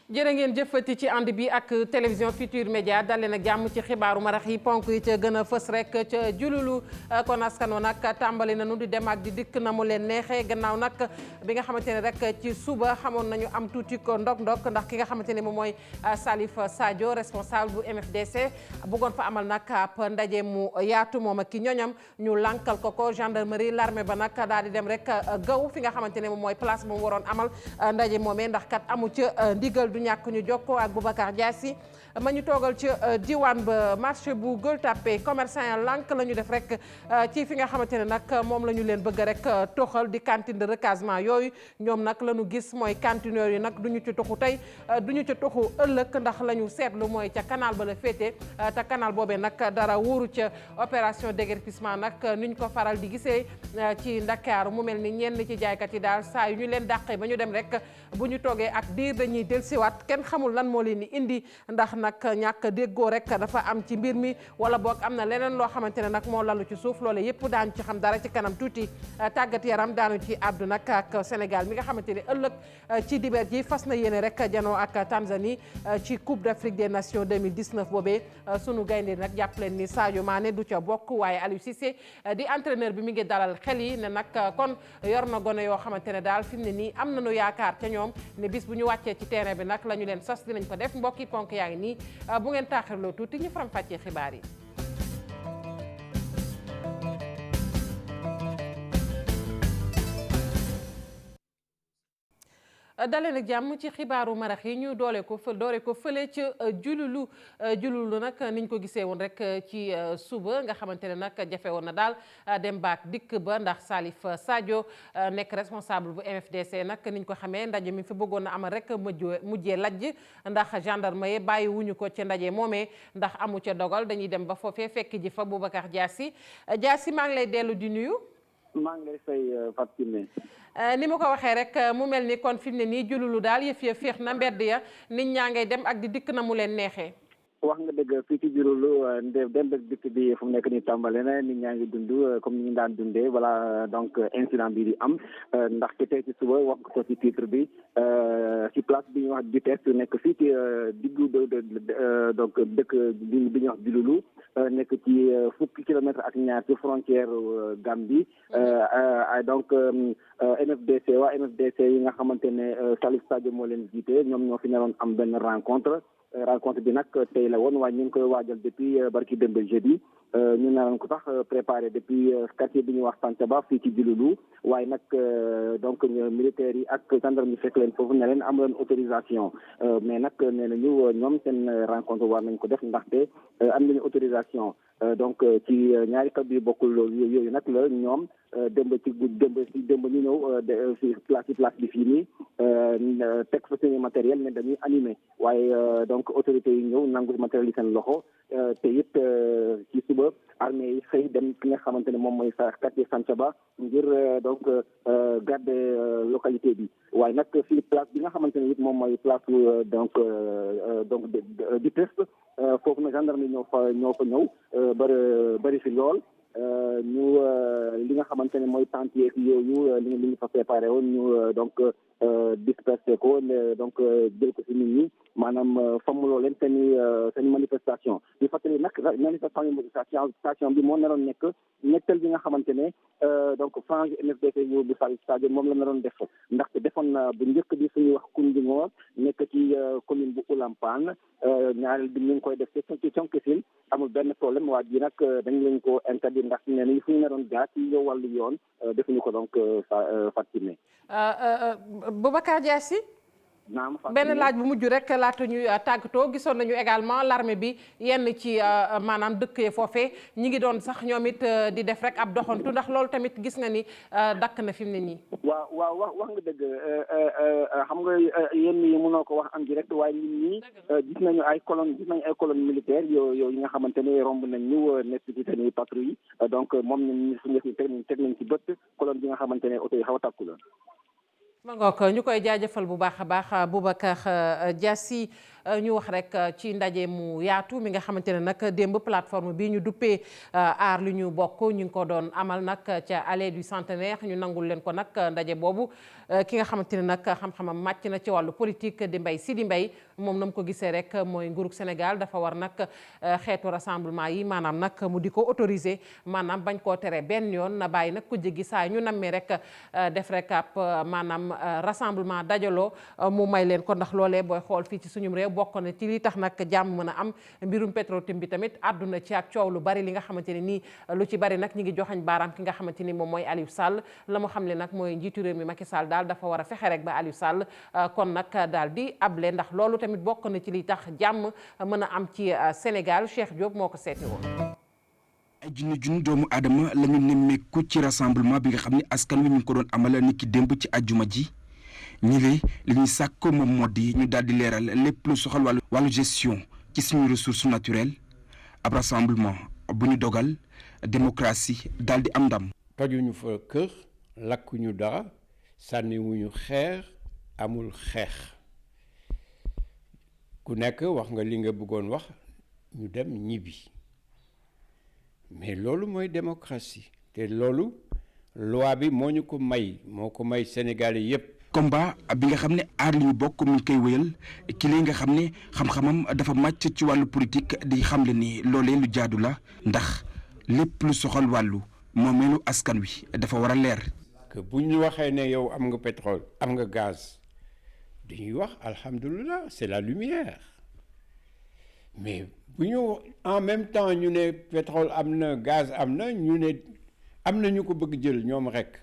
jërë ngeen jëfati ci ànd bi ak télévision Futur Média dalee nag jàmm ci xibaaru marax yi ponk yi ca gën a fës rek ca jululu kon askan wa nag tàmbali nañu di dem ak di dikk na mu leen neexee gannaaw nag bi nga xamante ne rek ci suba xamoon nañu am tuuti ko ndok-ndok ndax ki nga xamante ne moom mooy Salif Sadio responsable bu MFDC bëggoon fa amal nag ab ndaje mu yaatu moom ak ki ñoñam ñu lankal ko gendarmerie l'armée ba nag daal di dem rek gaw fi nga xamante ne moom mooy place bu mu waroon amal ndaje moomee ndax kat amu ca ndigal ñàkk ñu jokkoo ak Boubacar Diassi ma ñu toogal ci diwaan ba marché bu Gueule Tapée commerçant ya lànk la ñu def rek ci fi nga xamante ne nag moom la ñu leen bëgg rek toxal di cantine de recasement yooyu ñoom nag la ñu gis mooy cantine yooyu nag du ñu ci toxu tey du ñu ci toxu ëllëg ndax la ñu seetlu mooy ca canal ba la féete te canal boobee nag dara wóoru ca opération déguerpissement nag ni ñu ko faral di gisee ci Ndakaaru mu mel ni ñenn ci jaaykat yi daal saa yu ñu leen dàqee ba ñu dem rek bu ñu toogee ak diir dañuy dellusiwaat kenn xamul lan moo leen di indi ndax nag ñàkk déggoo rek dafa am ci mbir mi wala boog am na leneen loo xamante ne nag moo lalu ci suuf loole yëpp daañu ci xam dara ci kanam tuuti tàggat yaram daanu ci àddu nag ak Sénégal mi nga xamante ne ëllëg ci dibeer ji fas na yéene rek janoo ak Tanzanie ci Coupe d'Afrique des Nations 2019 boobee sunu gaynde nag jàpp leen ni Sadio Mané du ca bokk waaye Aliou Cissé di entraîneur bi mi ngi dalal xel yi ne nag kon yor na gone yoo xamante ne daal fi mu ne nii am nañu yaakaar ca ñoom ne bis bu ñu wàccee ci terrain bi nag la ñu leen sas dinañ ko def mbokki ponk yaa ngi nii bu ngeen taaxirloo tuuti ñu faram fàccee xibaar yi. dalee nag jàmm ci xibaaru marax yi ñu doore ko fële ca jululu nag niñ ko gisee woon rek ci suba nga xamante ne nag jafe woon na daal dem baak dikk ba ndax Salif Sadio nekk responsable bu MFDC nag niñ ko xamee ndaje mi fi bëggoon na amal rek mujjee lajj ndax gendarme yi bàyyi wuñu ko ca ndaje moomee ndax amu ca dogal dañuy dem ba foofee fekk ji fa Boubacar Diassi maa ngi lay dellu di nuyu. maa ngi lay fay Fatou Kiné. ni ma ko waxee rek mu mel ni kon fi mu ne nii jululu daal yëf ya féex na mbedd ya nit ñaa ngay dem ak di dikk na mu leen neexee. wax nga dëgg fii ci jululu dem ak dikk bi fu mu nekk nii tàmbale na nit ñaa ngi dund comme ni ñu daan dundee voilà donc incident bi di am ndaxte tey ci suba wax ko ci titre bi ci place bi ñuy wax Vitesse nekk fii ci diggu donc dëkk bi ñuy wax jululu nekk ci fukki kilomètres ak ñaar ci frontière Gambie donc MFDC waa MFDC yi nga xamante ne Salif Sadio moo leen jiite ñoom ñoo fi naroon am benn rencontre bi nag tey la woon waaye ñu ngi koy waajal depuis barki démb jeudi ñu naroon ko sax préparé depuis quartier bi ñuy wax Santaba fii ci Diouloulou waaye nag donc militaires yi ak gendarme yi fekk leen foofu ne leen am leen autorisation mais nag nee nañu ñoom seen rencontre war nañ ko def ndaxte am nañu autorisation donc ci ñaari kàddu yu bokkul yooyu nag la ñoom démb ñu ñëw ci place bi fii nii teg fa seen matériel ne dañuy animé waaye donc autorités yi ñëw nangu matériel yi seen loxo te it ci suba armée yi xëy dem ki nga xamante ne moom mooy sa quartier Santaba ngir donc garder localité bi waaye nag fii place bi nga xamante ne it moom mooy place donc di test foofu na gendarme yi ñoo fa ñëw bëri fi lool ñu li nga xamante ne mooy chantier yooyu li ñu fa préparé woon ñu donc dispersé ko donc jël ko ci nit ñi maanaam famuloo leen seen manifestation di fàttali nag manifestation bi moo naroon nekk ñetteel bi nga xamante ne donc frange MFDC bu Salif Sadio moom la naroon def ndaxte defoon na bu njëkk bi suñuy wax Koundingo nekk ci commune bu Oulampane ñaareel bi ñu ngi koy def ci Thionckessil amul benn problème waa ji nag dañ leen ko interdire ndax nee nañu fu ñu naroon jaar ci wàllu yoon defuñu ko donc Fatou Boubacar Diassi benn laaj bu mujj rek laata ñuy tàggatoo gisoon nañu également l'armée bi yenn ci maanaam dëkk yi foofee ñi ngi doon sax ñoom it di def rek ab doxantu ndax loolu tamit gis nga ni dakk na fi mu ne nii. waaw wax nga dëgg xam nga yéen ñi mënoo ko wax en direct waaye nit ñi gis nañu ay colonne militaire yi nga xamante ne romb nañ ñu nekk ci seen patrouille donc moom nañ suñu teg nañ ci bët colonne bi nga xamante ne oto yi xaw a takku la. ma ngoog ñu koy jaajëfal bu baax a baax Boubacar Diassi ñu wax rek ci ndaje mu yaatu mi nga xamante ne nag démb plateforme bi ñu duppee aar li ñu bokk ñu ngi ko doon amal nag ca allée du centenaire ñu nangul leen ko nag ndaje boobu ki nga xamante ne nag xam-xamam màcc na ci wàllu politique di Mbaye Sidi Mbaye moom na mu ko gisee rek mooy nguurug Sénégal dafa war nag xeetu rassemblement yi maanaam nag mu di ko autoriser maanaam bañ koo tere benn yoon na bàyyi nag ku jéggi saa ñu nammee rek def rek ab maanaam rassemblement dajaloo mu may leen ko ndax loolee booy xool fii ci suñum réew bokk na ci li tax nag jàmm mën a am mbirum Petro-Tim bi tamit àdduna ci ak coow lu bari li nga xamante ne nii lu ci bari nag ñi ngi joxañ baaraam ki nga xamante ni moom mooy Aliou Sall la mu xam ne nag mooy njiitu réew mi Macky Sall daal dafa war a fexe rek ba Aliou Sall kon nag daal di able ndax loolu tamit bokk na ci li tax jàmm mën a am ci Sénégal Cheikh Diop moo ko seeti woon. ay junni doomu aadama la ñu nemmeeku ci rassemblement bi nga xam ne askan wi ñu ngi ko doon amal niki démb ci àjjuma ji ñi li ñuy sàkk moom moo di ñu daal di leeral lépp lu soxal wàllu gestion ci suñu ressources naturelles ab rassemblement bu ñu dogal démocratie daal di am ndam. tojuñu fa kër lakkuñu dara sànniwuñu xeer amul xeex ku nekk wax nga li nga bëggoon wax ñu dem ñibbi mais loolu mooy démocratie te loolu loi bi moo ñu ko may moo ko may Sénégalais yépp. combat bi nga xam ne aar li ñu bokk mi ngi koy wéyal ki lay nga xam ne xam-xamam dafa màcc ci wàllu politique di xamle ni loolee lu jaadu la ndax lépp lu soxal wàllu moomeelu askan wi dafa war a leer. que bu ñu waxee ne yow am nga pétrole am nga gaz dañuy wax alhamdulilah c'est la lumière mais bu ñu en même temps ñu ne pétrole am na gaz am na ñu ne am na ñu ko bëgg jël ñoom rek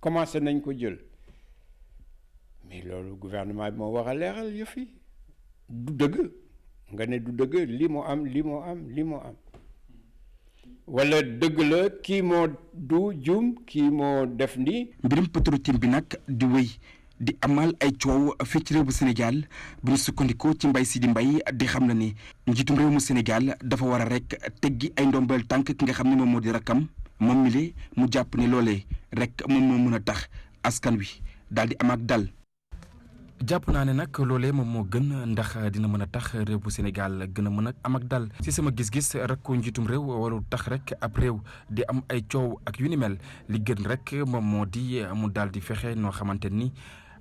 commencé nañ ko jël mais loolu gouvernement bi moo war a leeral yëf yi du dëgg nga ne du dëgg lii moo am lii moo am lii moo am wala dëgg la kii moo du jum kii moo def nii. mbirum Petro-Tim bi nag di wéy di amal ay coow fii ci réew bu Sénégal bu ñu sukkandikoo ci Mbaye Sidi Mbaye di xam na ni njiitum réew mu Sénégal dafa war a rek teggi ay ndombal tànk ki nga xam ne moom moo di rakkam moom mi le mu jàpp ne loolee rek moom moo mën a tax askan wi daal di am ak dal. jàpp naa ne nag loolee moom moo gën ndax dina mën a tax réew bu Sénégal gën a mën a am ak dal ci sama gis-gis rek ko njiitum réew warul tax rek ab réew di am ay coow ak yu ni mel li gën rek moom moo di mu daal di fexe noo xamante ni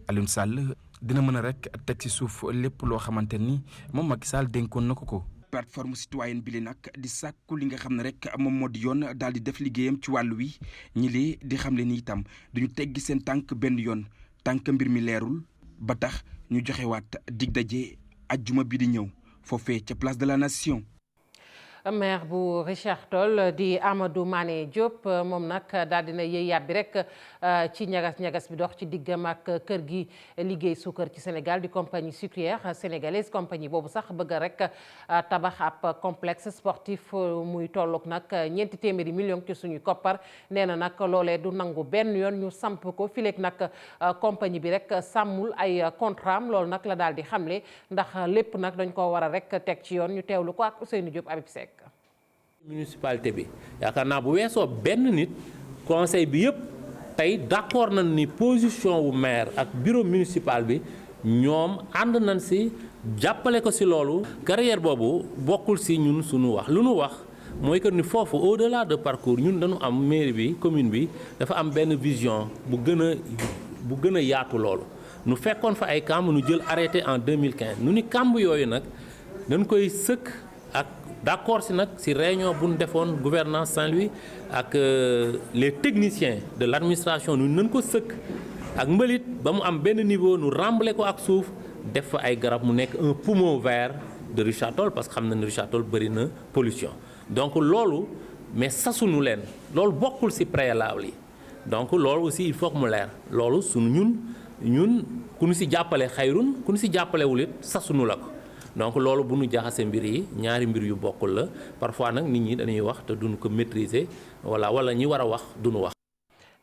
Aliou Sall dina mën a rek teg ci suuf lépp loo xamante ni moom Macky Sall dénkoon na ko. plateforme citoyenne bi li nag di sàkku li nga xam ne rek moom moo di yoon daal di def liggéeyam ci wàllu wi ñi lee di xam le ni itam duñu teggi seen tànk benn yoon tànk mbir mi leerul. ba tax ñu joxewaat dig daje ajjuma bi di ñëw foofee ca place de la nation. maire bu Richard Toll di Amadou Mané Diop moom nag daal dina yëy yàbbi rek ci ñagas bi dox ci diggam ak kër gi liggéey suukar ci Sénégal di compagnie sucrière sénégalaise compagnie boobu sax bëgg rek tabax ab complexe sportif muy tolloog nag 400 millions ci suñuy koppar nee na nag loolee du nangu benn yoon ñu samp ko fileeg nag compagnie bi rek sàmmul ay contrat am loolu nag la daal di xamle ndax lépp nag dañ ko war a rek teg ci yoon ñu teewlu ko ak Ousseynou Diop Habib Seck. municipalité bi yaakaar naa bu weesoo benn nit conseil bi yëpp tey d'accord nañ ni position wu maire ak bureau municipal bi ñoom ànd nañ si jàppale ko si loolu. carrière boobu bokkul si ñun suñu wax lu nu wax mooy que ni foofu au-delà de parcours ñun dañu am mairie bi commune bi dafa am benn vision bu gën a yaatu loolu. nu fekkoon fa ay kamb nu jël arrêté en 2015 nu ni kamb yooyu nag dañ koy sëkk ak. d'accord si nag si réunion bu ñu defoon gouvernance Saint-Louis ak les techniciens de l'administration nu nañ ko sëkk ak mbalit ba mu am benn niveau nu remblé ko ak suuf def fa ay garab mu nekk un poumon vert de Richard Toll parce que xam na ne Richard Toll bëri na pollution donc loolu mais sasunu leen loolu bokkul si préalable yi donc loolu aussi il faut que mu leer loolu sunu ñun ku ñu si jàppale xayrun ku ñu si jàppalewul it sasunu la ko donc loolu bu ñu jaxase mbir yi ñaari mbir yu bokkul la parfois nag nit ñi dañuy wax te duñu ko maîtriser wala ñi war a wax duñu wax.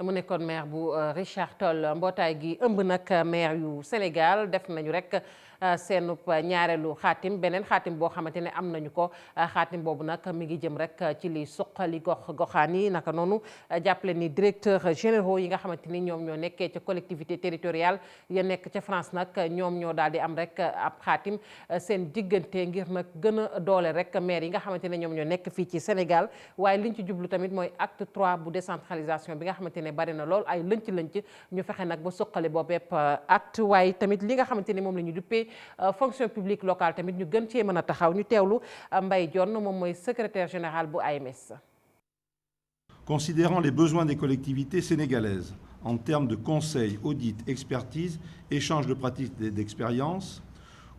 mu nekkoon maire bu Richard Toll. mbootaay gi ëmb nag maire yu Sénégal def nañu rek seenub ñaareelu xaatim beneen xaatim boo xamante ne am nañu ko xaatim boobu nag mi ngi jëm rek ci li suqali goxaan yi naka noonu jàppale ni directeur généraux yi nga xamante ni ñoom ñoo nekkee ca collectivité territoriale ya nekk ca France nag ñoom ñoo daal di am rek ab xaatim seen diggante ngir nag gën a doole rek maire yi nga xamante ne ñoom ñoo nekk fii ci Sénégal waaye liñ ci jublu tamit mooy acte 3 bu décentralisation bi nga xamante ne bari na lool ay lënc-lënc ñu fexe nag ba suqali boobu yëpp acte waaye tamit li nga xamante ni moom la ñu duppee fonction publique locale tamit ñu gën cee mën a taxaw ñu teewlu Mbaye Dione moom mooy secrétaire général bu AMS. Considérant les besoins des collectivités sénégalaises en termes de conseil, audit, expertise, échange de pratiques et d'expériences,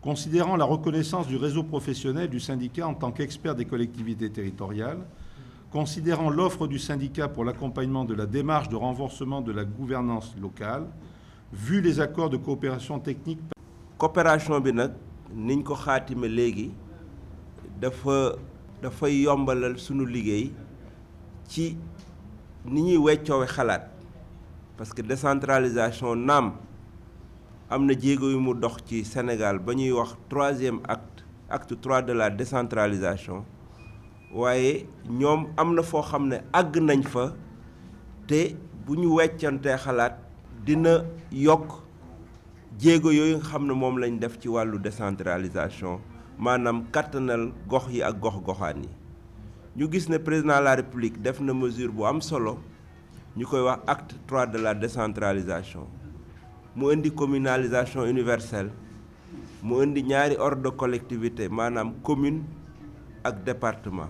considérant la reconnaissance du réseau professionnel du syndicat en tant qu'expert des collectivités territoriales, considérant l'offre du syndicat pour l'accompagnement de la démarche de renforcement de la gouvernance locale, vu les accords de coopération technique. coopération bi nag niñ ko xaatime léegi dafay yombalal sunu liggéey ci ni ñuy weccoowe xalaat parce que décentralisation naam am na jéego yu mu dox ci Sénégal ba ñuy wax troisième acte 3 de la décentralisation waaye ñoom am na foo xam ne àgg nañ fa te bu ñu weccantee xalaat dina yokk jéego yooyu nga xam ne moom lañ def ci wàllu décentralisation maanaam kattanal gox yi ak gox-goxaan yi ñu gis ne président de la république def na mesure bu am solo ñu koy wax acte 3 de la décentralisation mu indi communalisation universelle mu indi ñaari ordre de collectivité maanaam commune ak département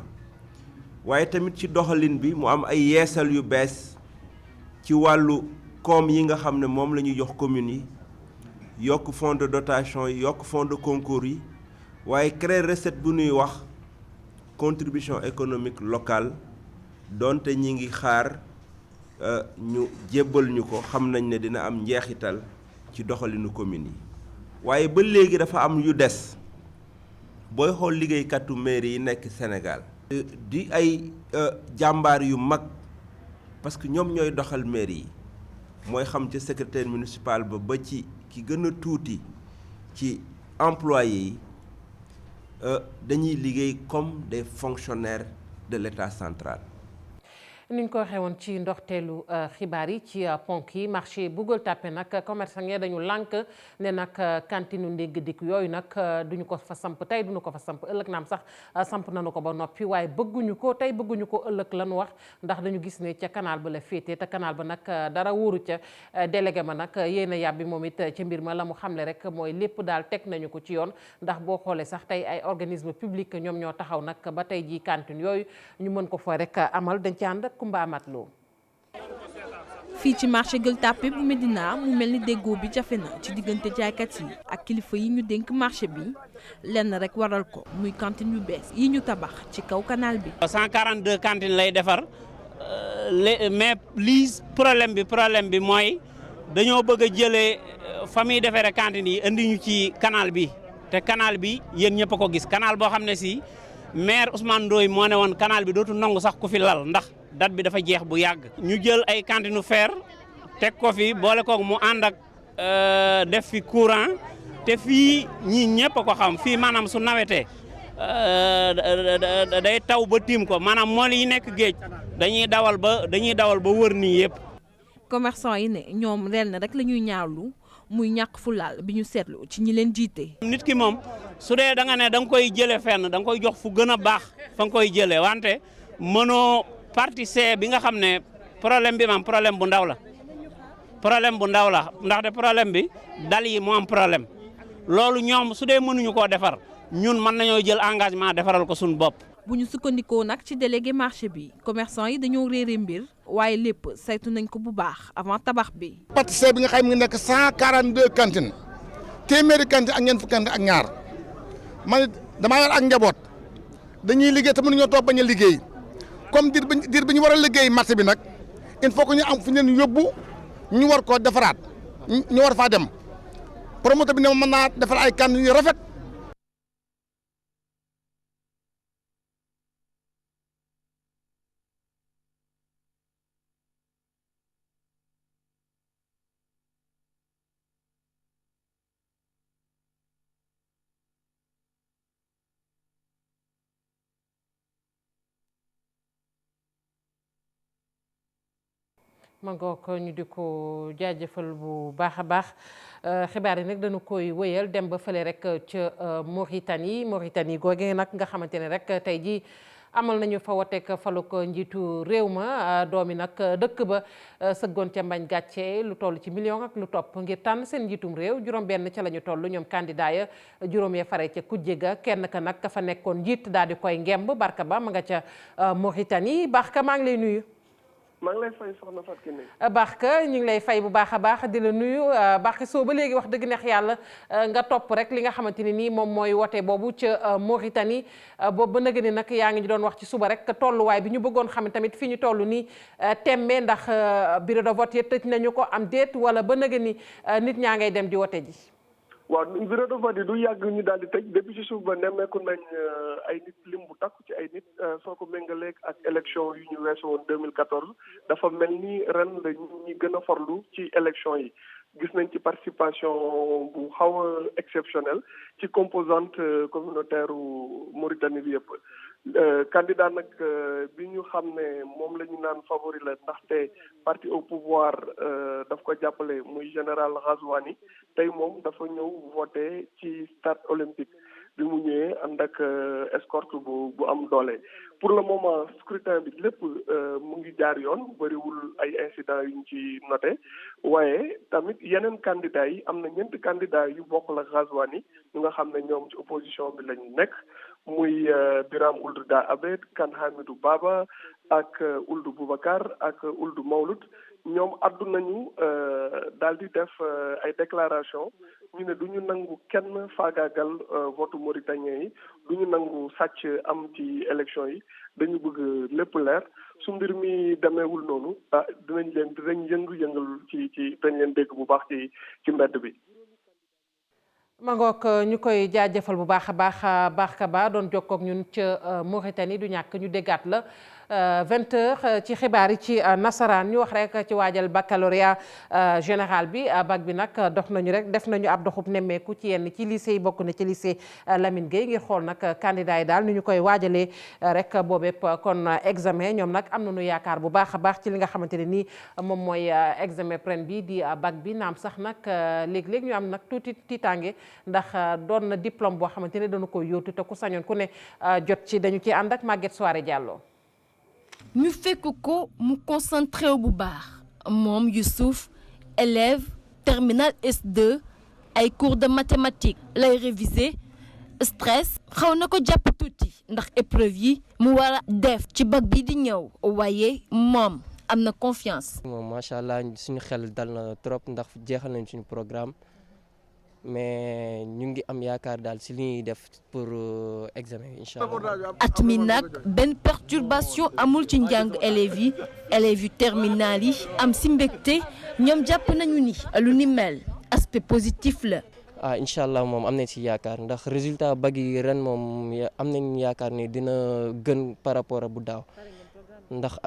waaye tamit ci doxalin bi mu am ay yeesal yu bees ci wàllu koom yi nga xam ne moom la ñuy jox communes yi yokk fonds de dotation yi yokk fonds de concours yi waaye créer recette bu ñuy wax contribution économique locale donte ñi ngi xaar ñu jébbal ñu ko xam nañ ne dina am njeexital ci doxalinu communes yi waaye ba léegi dafa am yu des booy xool liggéeykatu mairie yi nekk Sénégal di ay jàmbaar yu mag parce que ñoom ñooy doxal mairie yi mooy xam ca secrétaire municipal ba ci ki gën a tuuti ci employés yi dañuy liggéey comme des fonctionnaires de l'État central. ni ñu ko waxee woon ci ndoxteelu xibaar yi ci ponk yi marché bu Gueule Tapée nag commerçant yi dañu lànk ne nag cantine ndégg dikk yooyu nag duñu ko fa samp tey duñu ko fa samp ëllëg naam sax samp nañu ko ba noppi waaye bëgguñu ko tey bëgguñu ko ëllëg lañu wax ndax dañu gis ne ca canal ba la féetee te canal ba nag dara wóoru ca délégué ma nag yéen a yàbbi moom it ca mbir ma la mu xamle rek mooy lépp daal teg nañu ko ci yoon ndax boo xoolee sax tey ay organisme public ñoom ñoo taxaw nag ba tey ji cantine yooyu ñu mën ko fa rek amal dañ ci ànd Kumba Amatlo. fii ci marché Gueule Tapée bu Médina mu mel ni déggoo bi jafe na ci diggante jaaykat yi ak kilifa yi ñu dénk marché bi lenn rek waral ko muy cantine yu bees yi ñu tabax ci kaw canal bi. 142 cantines lay defar mais lii problème bi mooy dañoo bëgg a jëlee fa muy defaree cantines yi indi ñu ci canal bi te canal bi yéen ñëpp a ko gis canal boo xam ne si maire Ousmane Ndoye moo ne woon canal bi dootu nangu sax ku fi lal ndax. date bi dafa jeex bu yàgg. ñu jël ay cantine fer teg ko fi boole koog mu ànd ak def fi courant te fii ñii ñëpp a ko xam fii maanaam su nawetee day taw ba tiim ko maanaam mool yi nekk géej dañuy dawal ba wër nii yëpp. commerçant yi ne ñoom ren rek la ñuy ñaawlu muy ñàkk fulaal bi ñu seetlu ci ñi leen jiite. nit ki moom su dee da nga ne da nga koy jëlee fenn da nga koy jox fu gën a baax fa nga koy jëlee wante mënoo. partie C bi nga xam ne problème bi maam problème bu ndaw la ndaxte problème bi dal yi moo am problème loolu ñoom su dee mënuñu koo defar ñun mën nañoo jël engagement defaral ko suñu bopp. bu ñu sukkandikoo nag ci délégué marché bi commerçant yi dañoo réere mbir waaye lépp saytu nañ ko bu baax avant tabax bi. partie C bi nga xam ne nekk 142 cantines téeméeri cantine ak ñeent fukki cantine ak ñaar man damaa yor ak njaboot dañuy liggéey te mënuñoo toog bañ a liggéey. comme diir bi ñu war a liggéey marché bi nag il faut que ñu am fu ñu leen yóbbu ñu war koo defaraat ñu war faa dem promoteur bi ne mën naa defar ay cantines yu rafet ma ngoog ñu di ko jaajëfal bu baax a baax xibaar yi nag dañu koy wëyal dem ba fële rek ca Mauritanie googee nag nga xamante ne rek tey jii amal nañu fa woteek faluk njiitu réew ma doomi nag dëkk ba sëggoon ca mbañ gàcce lu toll ci million ak lu topp ngir tànn seen njiitum réew juróom-benn ca la ñu toll ñoom candidat ya juróom ya fare ca kujje ga kenn ka nag ka fa nekkoon njiit daal di koy ngemb Barka Ba ma nga ca Mauritanie Barka maa ngi lay nuyu. maa ngi lay fay soxna Fatou Kiné. Barka ñu ngi lay fay bu baax a baax di la nuyu Barka soo ba léegi wax dëgg neex yàlla nga topp rek li nga xamante ni nii moom mooy wote boobu ca Mauritanie boobu ba nëgë ni nag yaa ngi ñu doon wax ci suba rek tolluwaay bi ñu bëggoon xam tamit fi ñu toll nii tembe ndax bureau de vote yi tëj nañu ko am déet wala ba nëgë ni nit ñaa ngay dem di wote ji. waaw bureau de vote yi du yàgg ñu daal di tëj depuis ci suuf ba nemmeeku nañ ay nit lim bu takku ci ay nit soo ko méngaleeg ak élection yu ñu weesu woon 2014 dafa mel ni ren la ñi gën a forlu ci élection yi gis nañ ci participation bu xaw a exceptionnelle ci composante communautaire Mauritanie bi yëpp candidat nag bi ñu xam ne moom la ñu naan favori la ndaxte parti au pouvoir daf ko jàppale muy général Ghazouani tey moom dafa ñëw voté ci stade olympique bi mu ñëwee ànd ak escorte bu am doole. pour le moment scrutin bi lépp mu ngi jaar yoon bëriwul ay incidents yu ñu ci noté waaye tamit yeneen candidats yi am na ñeenti candidats yu bokkul ak Ghazouani ñu nga xam ne ñoom ci opposition bi lañu nekk muy Biram Ould Da Abed Kane Hamidou Baba ak Ould Boubacar ak Ould Mawlud ñoom addu nañu daal di def ay déclaration ñu ne du ñu nangu kenn faagaagal votu mauritanien yi du ñu nangu sàcc am ci élection yi dañu bëgg lépp leer su mbir mi demeewul noonu dinañ yëngal ci dañ leen dégg bu baax ci mbedd bi. ma ngoog ñu koy jaajëfal bu baax a baax Barka Ba doon jokkook ñun ca Mauritanie du ñàkk ñu déggaat la 20h ci xibaar yi ci nasaraan ñu wax rek ci waajal baccalauréat général bi bac bi nag dox nañu rek def nañu ab doxub nemmeeku ci yenn ci lycée yi bokk na ci lycée Lamine Gueye ngir xool nag candidat yi daal ni ñu koy waajalee rek boobépp kon examen ñoom nag am nañu yaakaar bu baax a baax ci li nga xamante ne nii moom mooy examen pren bi di bac bi naam sax nag léeg-léeg ñu am nag tuuti tiitaange ndax doon na diplôme boo xamante ne dañu koy yóotu te ku sañoon ku ne jot ci dañu ci ànd ak Maguette Soirée Diallo. ñu fekk ko mu concentré wu bu baax moom Youssouf élève terminal S2 ay cours de mathématiques lay réviser stress xaw na ko jàpp tuuti ndax épreuve yi mu war a def ci bac bi di ñëw waaye moom am na confiance. moom macha allah suñu xel dal na trop ndax jeexal nañ suñu programme mais ñu ngi am yaakaar daal si li ñuy def pour examen yi incha allah. at mi nag benn perturbation amul ci njàng élèves yu terminal yi am si mbégte ñoom jàpp nañu ni lu ni mel aspect positif la. incha allah moom am nañ si yaakaar ndax résultat bac yi ren moom am nañ yaakaar ni dina gën par rapport ak bu daaw ndax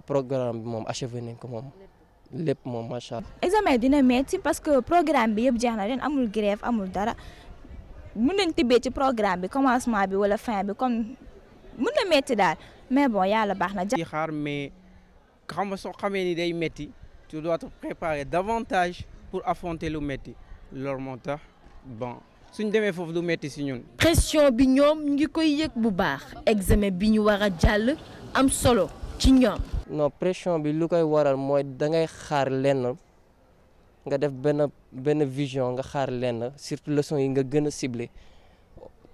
programme bi moom achevé nañ ko moom. lépp moom macha allah. examen dina metti parce que programme bi yëpp jeex na leen amul grève amul dara mën nañ tibbee ci programme bi commencement bi wala fin bi comme mën na metti daal mais bon yàlla baax na. di xaar mais xam nga soo xamee ni day metti tu dois te préparer davantage pour affronter lu metti loolu moo tax bon suñ demee foofu lu metti si ñun. pression bi ñoom ñu ngi koy yëg bu baax examen bi ñu war a jàll am solo ci ñoom. non pression bi lu koy waral mooy da ngay xaar lenn nga def benn vision nga xaar lenn surtout leçon yi nga gën a ciblé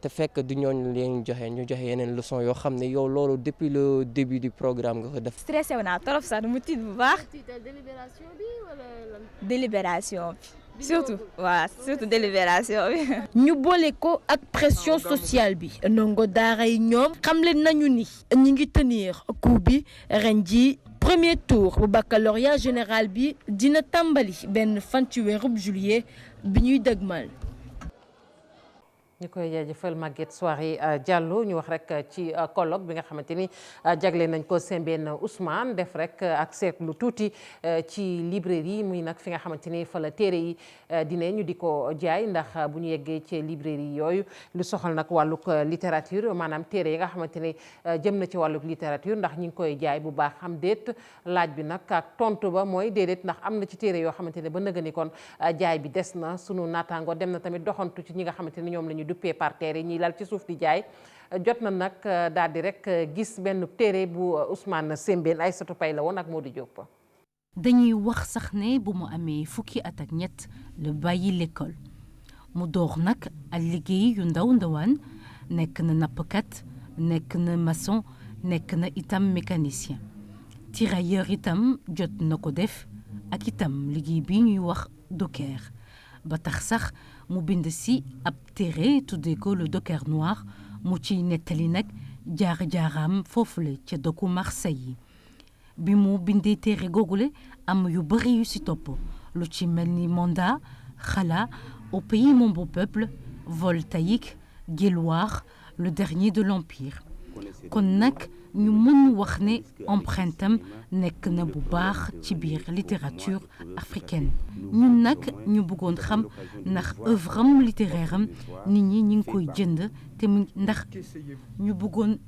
te fekk du ñooñu leen ñu joxe yeneen leçon yoo xam ne yow loolu depuis le début du programme nga ko def. stressé wu naa trop sax mu tiit bu baax. délibération bi wala lan. délibération bi. surtout waaw surtout délibération bi. ñu boole ko ak pression sociale bi ndongo daara yi ñoom xamle nañu ni ñi ngi tenir coup bi ren ji premier tour bu baccalauréat général bi dina tàmbali benn fan ci weerub juillet bi ñuy dëgmal. ñu koy jaajëfal Maguette Souare Diallo ñu wax rek ci colloque bi nga xamante ni jagle nañ ko Sembène Ousmane def rek ak seetlu tuuti ci librairie muy nag fi nga xamante ni fa la téere yi dine ñu di ko jaay ndax bu ñu yeggee ci librairie yooyu lu soxal nag wàllug littérature maanaam téere yi nga xamante ni jëm na ci wàllug littérature ndax ñi ngi koy jaay bu baax am déet laaj bi nag ak tontu ba mooy déedéet ndax am na ci téere yoo xamante ne ba nëga ni kon jaay bi des na sunu naataango dem na tamit doxantu ci ñi nga xamante ni ñoom la ñu duppee par terre yi ñiy lal ci suuf di jaay jot na nag daal di rek gis benn téere bu Ousmane Sembène Aïssatou Paye la woon ak Modou Diop. dañuy wax sax ne bu mu amee fukki at ak ñett la bàyyi l'école mu door nag ak liggéey yu ndaw ndawaan nekk na nappkat nekk na maçon nekk na itam mécanicien tirailleur itam jot na ko def ak itam liggéey bi ñuy wax docker ba tax sax mu bind si ab téere tuddee ko le docker noir mu ciy nettali nag jaar-jaaraam foofule ca dëkku Marseille yi bi mu bindee téere googule am yu bëri yu si topp lu ci mel ni mandat xala au pays mon beau peuple voltaïque Guilloire le dernier de l'empire kon nag ñu mën wax ne empreinte am nekk na bu baax ci biir littérature africaine ñun nag ñu bëggoon xam ndax œuvre am littéraire am nit ñi ñu ngi koy jënd te mu ndax ñu bëggoon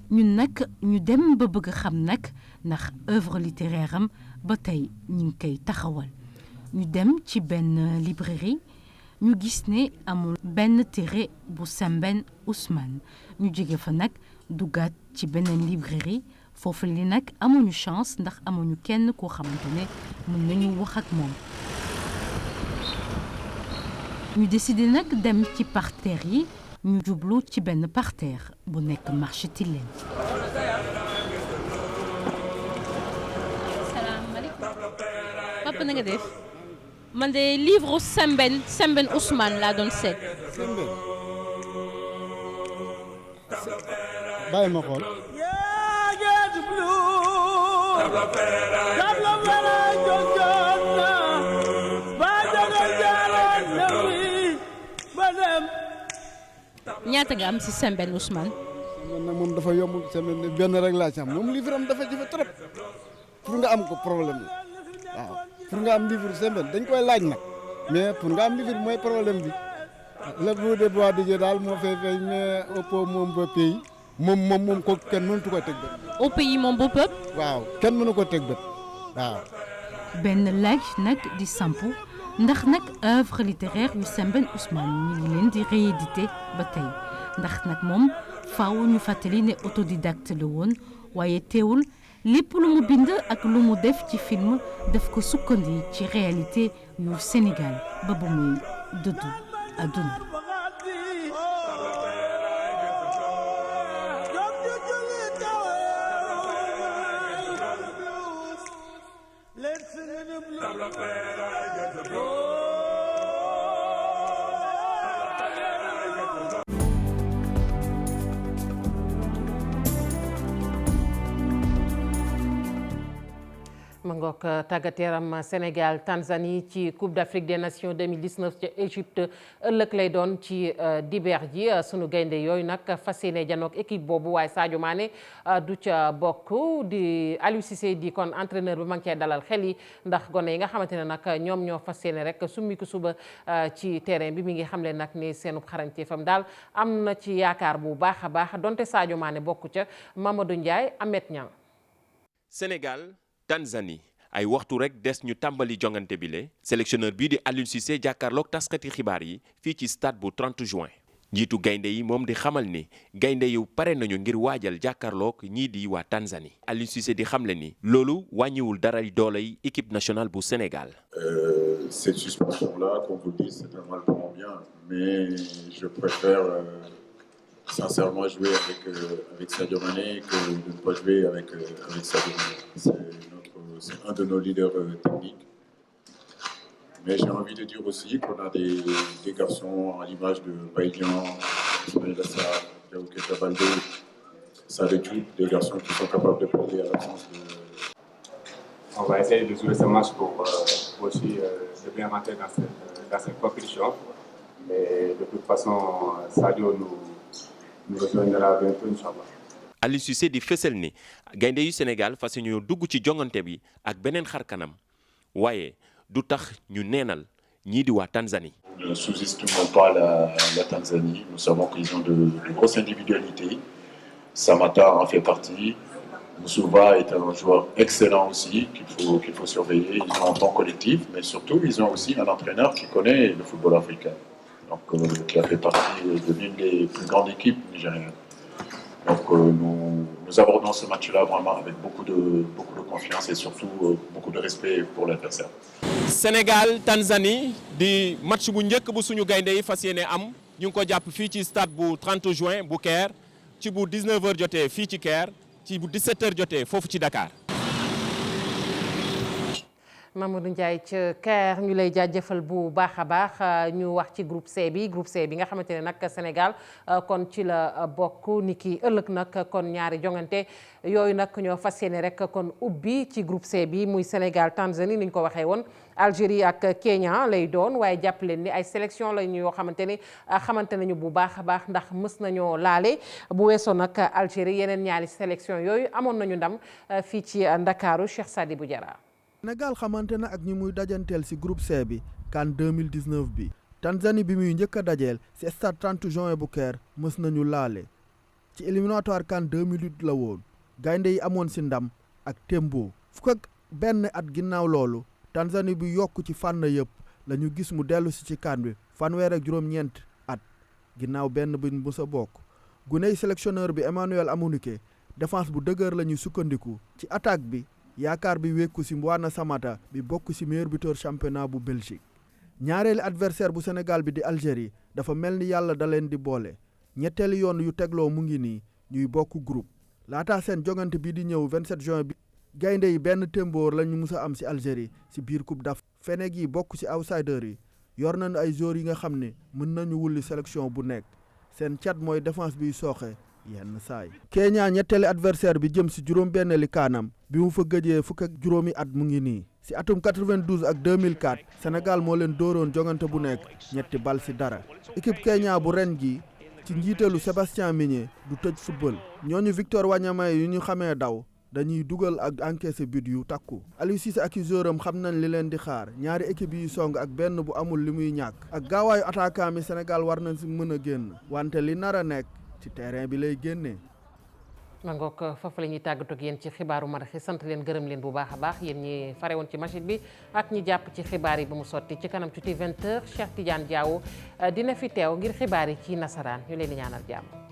ñun nag ñu dem ba bëgg xam nag ndax œuvre littéraire am ba tey ñu ngi koy taxawal ñu dem ci benn librairie ñu gis ne amul benn téere bu Sembène Ousmane ñu jóge fa nag duggaat ci beneen librairie foofu li nag amuñu chance ndax amuñu kenn koo xamante ne mën nañu wax ak moom ñu décidé nag dem ci parterre yi ñu jublu ci benn parterre bu nekk marché Tilène. salaamaaleykum papa na nga def man de livre Sembène Ousmane laa doon seet. bàyyi ma xool. ñaata nga am ci Sembène Ousmane. Sembène nag moom dafa yomb Sembène benn rek laa ci am moom livre am dafa jafe trop pour nga am ko problème la waaw pour nga am livre Sembène dañ koy laaj nag mais pour nga am livre mooy problème bi le bout de bois de Dieu daal moo fay fay mais au pays mon beau pays moom ko kenn mënatu ko teg bët. au pays mon beau peuple. waaw kenn mënu ko teg bët waaw. benn laaj nag di sampu ndax nag œuvre littéraire yu Sembène Ousmane ñu ngi leen di réédité ba tey ndax nag moom faaw ñu fàttali ne autodidacte la woon waaye teewul lépp lu mu bind ak lu mu def ci film daf ko sukkandi ci réalité yu Sénégal ba bu muy dëddu àdduna. ma ngoog tàggat yaram Sénégal Tanzanie ci Coupe d'Afrique des Nations 2019 ci Égypte ëllëg lay doon ci dibeer ji sunu gaynde yooyu nag fas yéene janook équipe boobu waaye Sadio Mané du ca bokk di Aliou Cissé di kon entraîneur bi ma ngi cee dalal xel yi ndax gone yi nga xamante ne nag ñoom ñoo fas yéene rek summiku suba ci terrain bi mi ngi xamle nag ni seenu xarañteefam daal am na ci yaakaar bu baax a baax donte Sadio Mané bokku ca Mamadou Ndiaye Ahmed Niang. Sénégal Tanzanie ay waxtu rek des ñu tàmbali jongante bile sélectionneur bii di Aliou Cissé jàkkaarloog taskati xibaar yi fii ci stade bu 30 juin njiitu gaynde yi moom di xamal ni gaynde yu pare nañu ngir waajal jàkkaarloog ñii di waa Tanzanie Aliou Cissé di xamle ni loolu wàññiwul dara dooley équipe nationale bu Sénégal. Cette suspension-là, comme vous le dites, c'est un mal pour mon bien, mais je préfère sincèrement jouer avec Sadio Mané que de ne pas jouer avec Sadio Mané. C'est un de nos leaders techniques. Mais j'ai envie de dire aussi qu'on a des garçons à l'image de Baïdian, Ismaël Assar, Diao Keita Baldé, Saleh Diouf, des garçons qui sont capables de pallier à l'absence de... On va essayer de jouer ce match pour aussi de bien rentrer dans cette compétition. Mais de toute façon, Sadio nous rejoindra bientôt, Inch'Allah. Aliou Cissé di fësal ni gaynde yu Sénégal fas ñoo dugg ci jongante bi ak beneen xar kanam waaye du tax ñu neenal ñii di waa Tanzanie. Ne sous-estimons pas la Tanzanie. Nous savons qu'ils ont de grosses individualités. Samata en fait partie. Moussouba est un joueur excellent aussi qu'il faut surveiller. Ils ont un bon collectif, mais surtout ils ont aussi un entraîneur qui connaît le football africain, donc qui a fait partie de l'une des plus grandes équipes nigériennes. Donc nous abordons ce match-là vraiment avec beaucoup de confiance et surtout beaucoup de respect pour l'adversaire. Sénégal Tanzanie di match bu njëkk bu suñu gaynde yi fas yéene am ñu ngi ko jàpp fii ci stade bu 30 juin bu Caire ci bu 19h jotee fii ci Caire ci bu 17h jotee foofu ci Dakar. Mamadou Ndiaye ci Caire ñu lay jaajëfal bu baax a baax ñu wax ci groupe C bi nga xamante ne nag Sénégal kon ci la bokk ni ki ëllëg nag kon ñaari jongante yooyu nag ñoo fas yéene rek kon ubbi ci groupe C bi muy Sénégal Tanzanie ni ñu ko waxee woon Algérie ak Kenya lay doon waaye jàpp leen ni ay sélection lañu yoo xamante ni xamante nañu bu baax a baax ndax mës nañoo laale bu weesoo nag Algérie yeneen ñaari sélection yooyu amoon nañu ndam fii ci Ndakaaru Cheikh Sadibou Diarra. Sénégal xamante na ak ñi muy dajanteel ci groupe C bi CAN 2019 bi Tanzanie bi muy njëkk a dajeel ci stade 30 juin bu Caire mës nañu laale ci éliminatoire CAN 2008 la woon gaynde yi amoon ci ndam ak tembo fukk ak benn at ginnaaw loolu Tanzanie bi yokk ci fànn yëpp la ñu gis mu dellu ci CAN bi fanweer ak juróom-ñeent at ginnaaw benn bi mu sa bokk guney sélectionneur bi Emmanuel Amunike défense bu dëgër la ñuy sukkandiku ci attaque bi yaakaar bi wekku ci Mbwana Samata bi bokk ci meilleur buteur championnat bu Belgique ñaareeli adversaire bu Sénégal bi di Algérie dafa mel ni yàlla da leen di boole ñetteeli yoon yu tegloo mu ngi nii ñuy bokk groupe laataa seen jongante bi di ñëw 27 juin bi gaynde yi benn témboor la ñu mus a am ci Algérie ci biir coupe d'Afrique Fenech yi bokk ci outsider yi yor nañu ay joueurs yi nga xam ne mën nañu wulli sélection bu nekk seen cat mooy défense biy sooxe yenn saay Kenya ñetteeli adversaire bi jëm ci juróom-benneeli kaanam bi mu fa gëjee fukk ak juróomi at mu ngi nii ci atum 92 ak 2004 Sénégal moo leen dóoroon jongante bu nekk ñetti bal ci dara équipe Kenya bu ren gi ci njiitalu Sébastien Migné du tëj football ñooñu Victor Wanyama yu ñu xamee daw dañuy dugal ak encaissé but yu takku Aliou Cissé ak i joueuram xam nañ li leen di xaar ñaari équipe yi song ak benn bu amul li muy ñàkk ak gaawaayu attaquant mi Sénégal war nañ ci mën a génn wante li nar a nekk ci terrain bi lay génnee. ma ngoog foofu la ñuy tàggatoo ak yéen ci xibaaru maraxi sant leen gërëm leen bu baax a baax yéen ñi fare woon ci machine bi ak ñi jàpp ci xibaar yi ba mu sotti ci kanam tuuti 20h Cheikh Tidiane Diaw dina fi teew ngir xibaar yi ci nasaraan ñu leen di ñaanal jàmm.